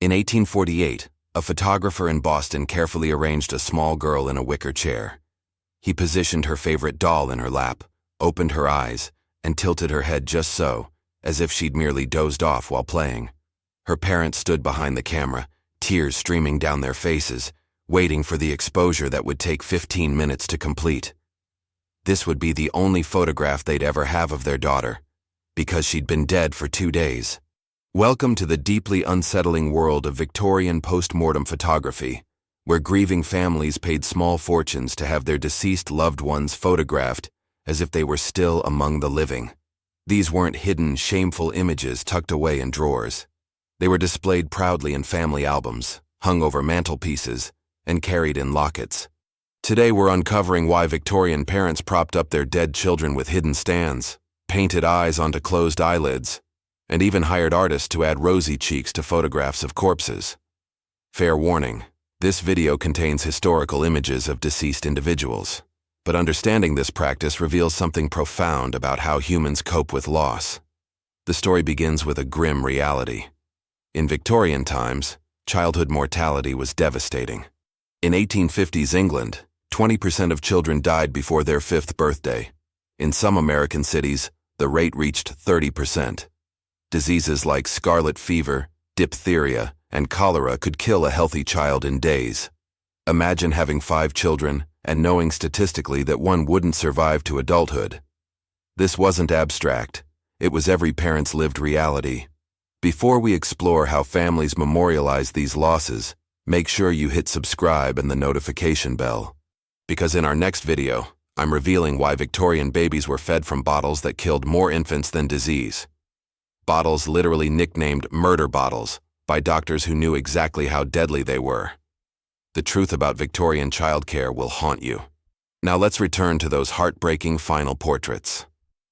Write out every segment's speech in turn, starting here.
In 1848, a photographer in Boston carefully arranged a small girl in a wicker chair. He positioned her favorite doll in her lap, opened her eyes, and tilted her head just so, as if she'd merely dozed off while playing. Her parents stood behind the camera, tears streaming down their faces, waiting for the exposure that would take 15 minutes to complete. This would be the only photograph they'd ever have of their daughter, because she'd been dead for 2 days. Welcome to the deeply unsettling world of Victorian post-mortem photography, where grieving families paid small fortunes to have their deceased loved ones photographed as if they were still among the living. These weren't hidden, shameful images tucked away in drawers. They were displayed proudly in family albums, hung over mantelpieces, and carried in lockets. Today we're uncovering why Victorian parents propped up their dead children with hidden stands, painted eyes onto closed eyelids, and even hired artists to add rosy cheeks to photographs of corpses. Fair warning, this video contains historical images of deceased individuals, but understanding this practice reveals something profound about how humans cope with loss. The story begins with a grim reality. In Victorian times, childhood mortality was devastating. In 1850s England, 20% of children died before their 5th birthday. In some American cities, the rate reached 30%. Diseases like scarlet fever, diphtheria, and cholera could kill a healthy child in days. Imagine having 5 children and knowing statistically that one wouldn't survive to adulthood. This wasn't abstract. It was every parent's lived reality. Before we explore how families memorialize these losses, make sure you hit subscribe and the notification bell. Because in our next video, I'm revealing why Victorian babies were fed from bottles that killed more infants than disease. Bottles literally nicknamed murder bottles by doctors who knew exactly how deadly they were. The truth about Victorian childcare will haunt you. Now let's return to those heartbreaking final portraits.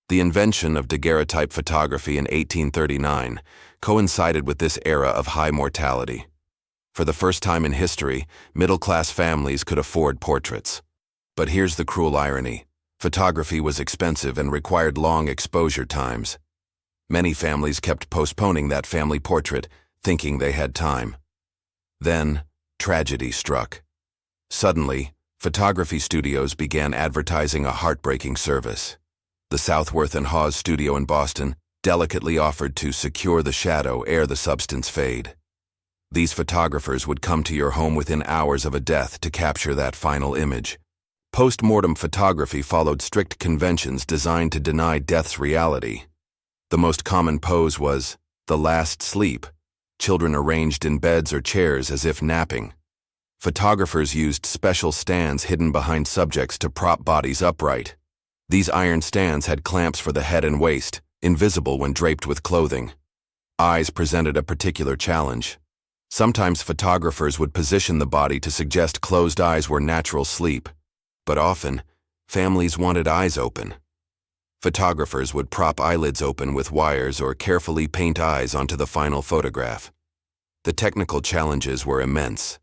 The invention of daguerreotype photography in 1839 coincided with this era of high mortality. For the first time in history, middle-class families could afford portraits. But here's the cruel irony. Photography was expensive and required long exposure times. Many families kept postponing that family portrait, thinking they had time. Then, tragedy struck. Suddenly, photography studios began advertising a heartbreaking service. The Southworth and Hawes studio in Boston delicately offered to secure the shadow ere the substance fade. These photographers would come to your home within hours of a death to capture that final image. Post-mortem photography followed strict conventions designed to deny death's reality. The most common pose was the last sleep, children arranged in beds or chairs as if napping. Photographers used special stands hidden behind subjects to prop bodies upright. These iron stands had clamps for the head and waist, invisible when draped with clothing. Eyes presented a particular challenge. Sometimes photographers would position the body to suggest closed eyes were natural sleep, but often, families wanted eyes open. Photographers would prop eyelids open with wires or carefully paint eyes onto the final photograph. The technical challenges were immense.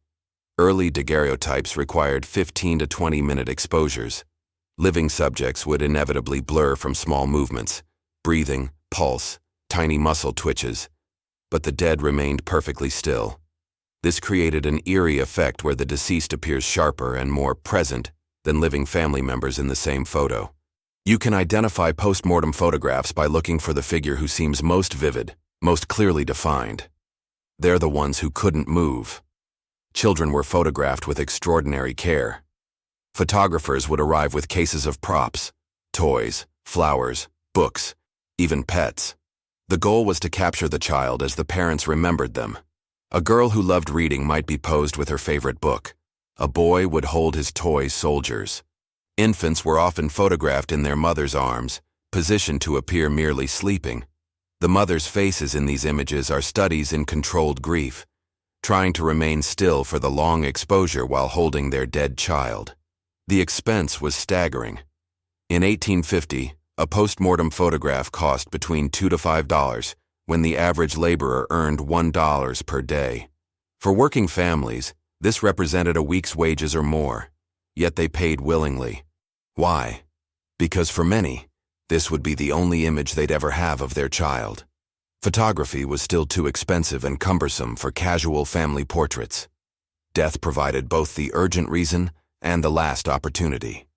Early daguerreotypes required 15 to 20-minute exposures. Living subjects would inevitably blur from small movements, breathing, pulse, tiny muscle twitches, but the dead remained perfectly still. This created an eerie effect where the deceased appears sharper and more present than living family members in the same photo. You can identify post-mortem photographs by looking for the figure who seems most vivid, most clearly defined. They're the ones who couldn't move. Children were photographed with extraordinary care. Photographers would arrive with cases of props, toys, flowers, books, even pets. The goal was to capture the child as the parents remembered them. A girl who loved reading might be posed with her favorite book. A boy would hold his toy soldiers. Infants were often photographed in their mother's arms, positioned to appear merely sleeping. The mother's faces in these images are studies in controlled grief, trying to remain still for the long exposure while holding their dead child. The expense was staggering. In 1850, a post-mortem photograph cost between $2 to $5, when the average laborer earned $1 per day. For working families, this represented a week's wages or more, yet they paid willingly. Why? Because for many, this would be the only image they'd ever have of their child. Photography was still too expensive and cumbersome for casual family portraits. Death provided both the urgent reason and the last opportunity.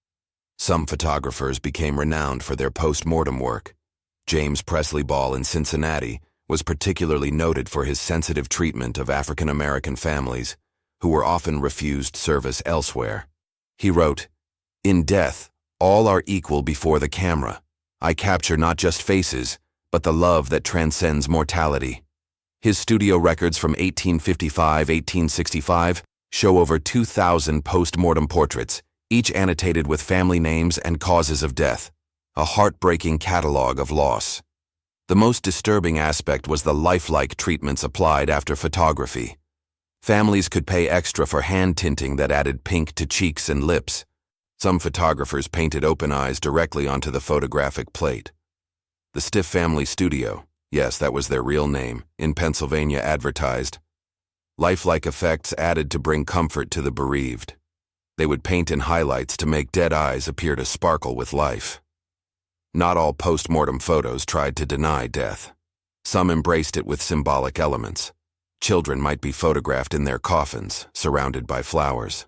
Some photographers became renowned for their post-mortem work. James Presley Ball in Cincinnati was particularly noted for his sensitive treatment of African American families, who were often refused service elsewhere. He wrote, "In death, all are equal before the camera. I capture not just faces, but the love that transcends mortality." His studio records from 1855–1865 show over 2,000 post-mortem portraits, each annotated with family names and causes of death, a heartbreaking catalog of loss. The most disturbing aspect was the lifelike treatments applied after photography. Families could pay extra for hand tinting that added pink to cheeks and lips. Some photographers painted open eyes directly onto the photographic plate. The Stiff Family Studio, yes, that was their real name, in Pennsylvania advertised, lifelike effects added to bring comfort to the bereaved. They would paint in highlights to make dead eyes appear to sparkle with life. Not all post-mortem photos tried to deny death. Some embraced it with symbolic elements. Children might be photographed in their coffins, surrounded by flowers.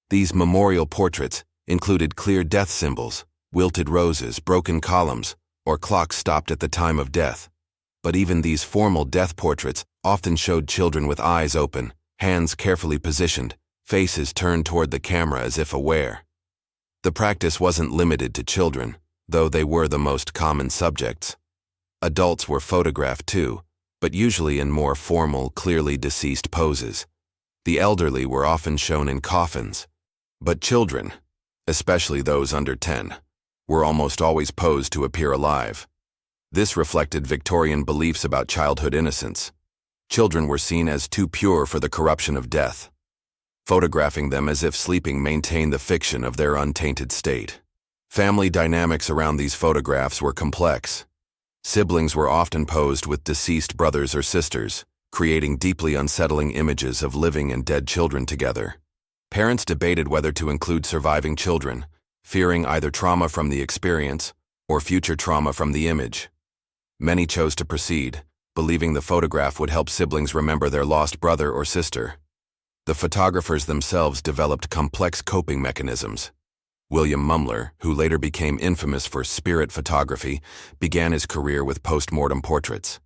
These memorial portraits included clear death symbols, wilted roses, broken columns, or clocks stopped at the time of death. But even these formal death portraits often showed children with eyes open, hands carefully positioned, faces turned toward the camera as if aware. The practice wasn't limited to children, though they were the most common subjects. Adults were photographed too, but usually in more formal, clearly deceased poses. The elderly were often shown in coffins. But children, especially those under 10, were almost always posed to appear alive. This reflected Victorian beliefs about childhood innocence. Children were seen as too pure for the corruption of death. Photographing them as if sleeping maintained the fiction of their untainted state. Family dynamics around these photographs were complex. Siblings were often posed with deceased brothers or sisters, creating deeply unsettling images of living and dead children together. Parents debated whether to include surviving children, fearing either trauma from the experience or future trauma from the image. Many chose to proceed, believing the photograph would help siblings remember their lost brother or sister. The photographers themselves developed complex coping mechanisms. William Mumler, who later became infamous for spirit photography, began his career with post-mortem portraits.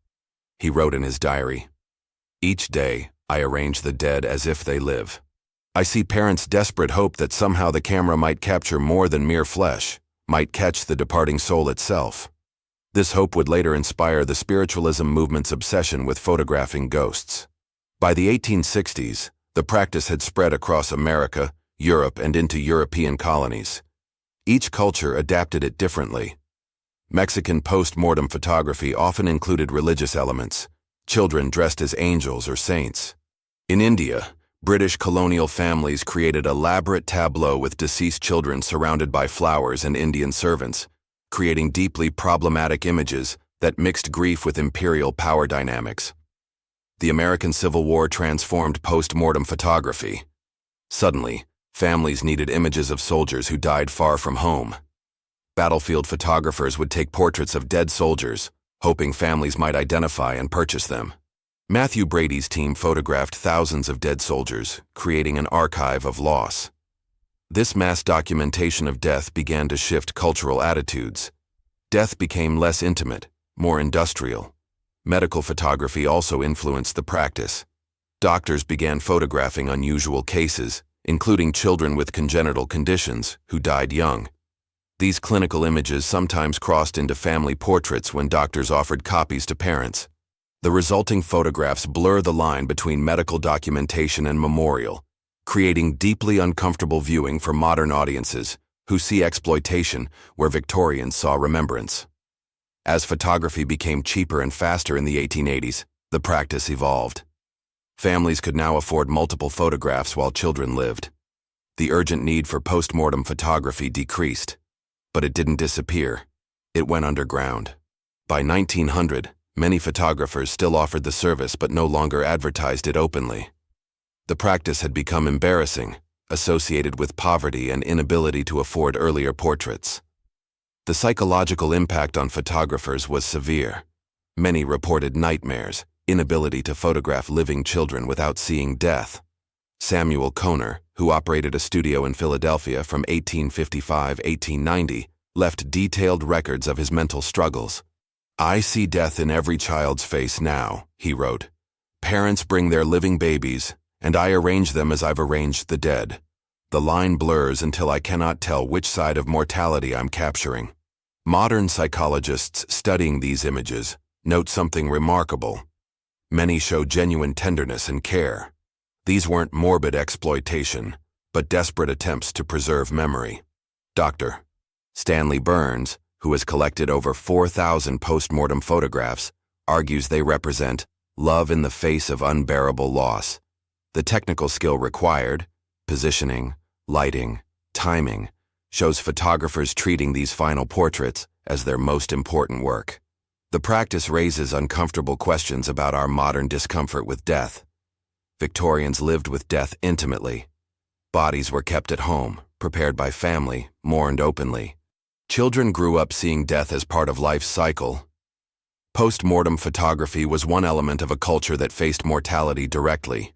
He wrote in his diary, "Each day, I arrange the dead as if they live. I see parents' desperate hope that somehow the camera might capture more than mere flesh, might catch the departing soul itself." This hope would later inspire the spiritualism movement's obsession with photographing ghosts. By the 1860s, the practice had spread across America, Europe, and into European colonies. Each culture adapted it differently. Mexican post-mortem photography often included religious elements, children dressed as angels or saints. In India, British colonial families created elaborate tableaux with deceased children surrounded by flowers and Indian servants, creating deeply problematic images that mixed grief with imperial power dynamics. The American Civil War transformed post-mortem photography. Suddenly, families needed images of soldiers who died far from home. Battlefield photographers would take portraits of dead soldiers, hoping families might identify and purchase them. Matthew Brady's team photographed thousands of dead soldiers, creating an archive of loss. This mass documentation of death began to shift cultural attitudes. Death became less intimate, more industrial. Medical photography also influenced the practice. Doctors began photographing unusual cases, including children with congenital conditions who died young. These clinical images sometimes crossed into family portraits when doctors offered copies to parents. The resulting photographs blur the line between medical documentation and memorial, creating deeply uncomfortable viewing for modern audiences who see exploitation where Victorians saw remembrance. As photography became cheaper and faster in the 1880s, the practice evolved. Families could now afford multiple photographs while children lived. The urgent need for post-mortem photography decreased, but it didn't disappear. It went underground. By 1900, many photographers still offered the service but no longer advertised it openly. The practice had become embarrassing, associated with poverty and inability to afford earlier portraits. The psychological impact on photographers was severe. Many reported nightmares, inability to photograph living children without seeing death. Samuel Kohner, who operated a studio in Philadelphia from 1855–1890, left detailed records of his mental struggles. "I see death in every child's face now," he wrote. "Parents bring their living babies, and I arrange them as I've arranged the dead. The line blurs until I cannot tell which side of mortality I'm capturing." Modern psychologists studying these images note something remarkable. Many show genuine tenderness and care. These weren't morbid exploitation, but desperate attempts to preserve memory. Dr. Stanley Burns, who has collected over 4,000 post-mortem photographs, argues they represent love in the face of unbearable loss. The technical skill required, positioning, lighting, timing, shows photographers treating these final portraits as their most important work. The practice raises uncomfortable questions about our modern discomfort with death. Victorians lived with death intimately. Bodies were kept at home, prepared by family, mourned openly. Children grew up seeing death as part of life's cycle. Post-mortem photography was one element of a culture that faced mortality directly.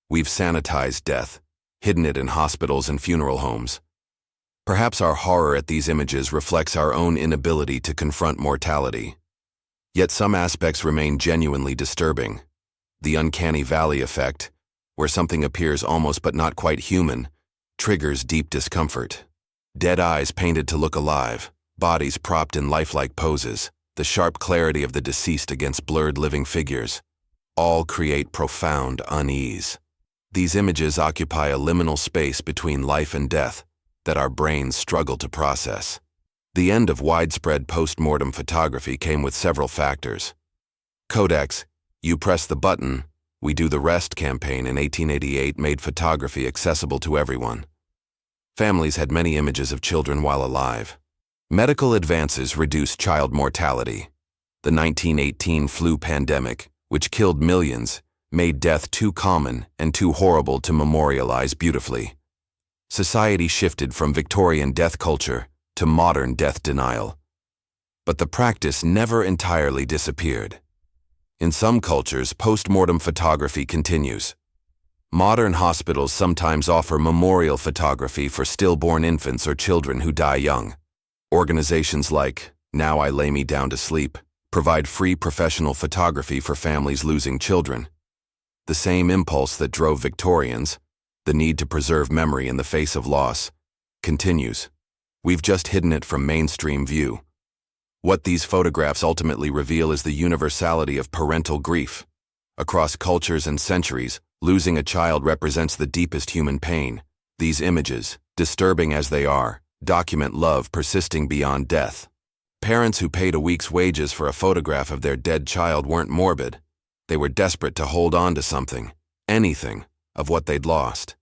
We've sanitized death, hidden it in hospitals and funeral homes. Perhaps our horror at these images reflects our own inability to confront mortality. Yet some aspects remain genuinely disturbing. The uncanny valley effect, where something appears almost but not quite human, triggers deep discomfort. Dead eyes painted to look alive, bodies propped in lifelike poses, the sharp clarity of the deceased against blurred living figures, all create profound unease. These images occupy a liminal space between life and death that our brains struggle to process. The end of widespread post-mortem photography came with several factors. Kodak's "You press the button, we do the rest" campaign in 1888 made photography accessible to everyone. Families had many images of children while alive. Medical advances reduced child mortality. The 1918 flu pandemic, which killed millions, made death too common and too horrible to memorialize beautifully. Society shifted from Victorian death culture to modern death denial. But the practice never entirely disappeared. In some cultures, post-mortem photography continues. Modern hospitals sometimes offer memorial photography for stillborn infants or children who die young. Organizations like Now I Lay Me Down to Sleep provide free professional photography for families losing children. The same impulse that drove Victorians, the need to preserve memory in the face of loss, continues. We've just hidden it from mainstream view. What these photographs ultimately reveal is the universality of parental grief. Across cultures and centuries, losing a child represents the deepest human pain. These images, disturbing as they are, document love persisting beyond death. Parents who paid a week's wages for a photograph of their dead child weren't morbid. They were desperate to hold on to something, anything, of what they'd lost.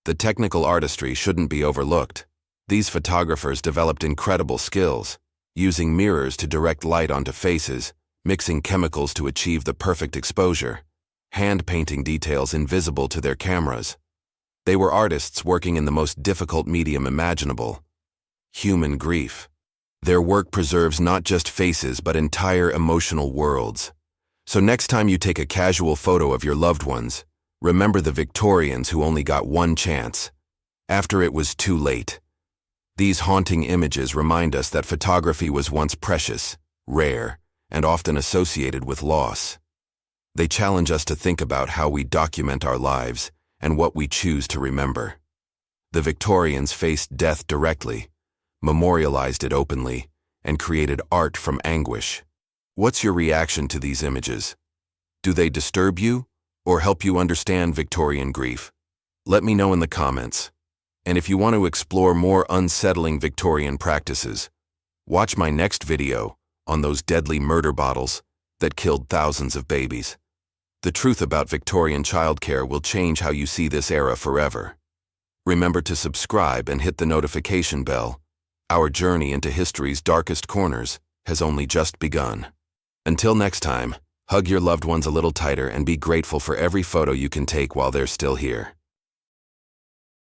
The technical artistry shouldn't be overlooked. These photographers developed incredible skills, using mirrors to direct light onto faces, mixing chemicals to achieve the perfect exposure, hand-painting details invisible to their cameras. They were artists working in the most difficult medium imaginable: human grief. Their work preserves not just faces but entire emotional worlds. So next time you take a casual photo of your loved ones, remember the Victorians who only got one chance, after it was too late. These haunting images remind us that photography was once precious, rare, and often associated with loss. They challenge us to think about how we document our lives and what we choose to remember. The Victorians faced death directly, memorialized it openly, and created art from anguish. What's your reaction to these images? Do they disturb you or help you understand Victorian grief? Let me know in the comments. And if you want to explore more unsettling Victorian practices, watch my next video on those deadly murder bottles that killed thousands of babies. The truth about Victorian childcare will change how you see this era forever. Remember to subscribe and hit the notification bell. Our journey into history's darkest corners has only just begun. Until next time, hug your loved ones a little tighter and be grateful for every photo you can take while they're still here.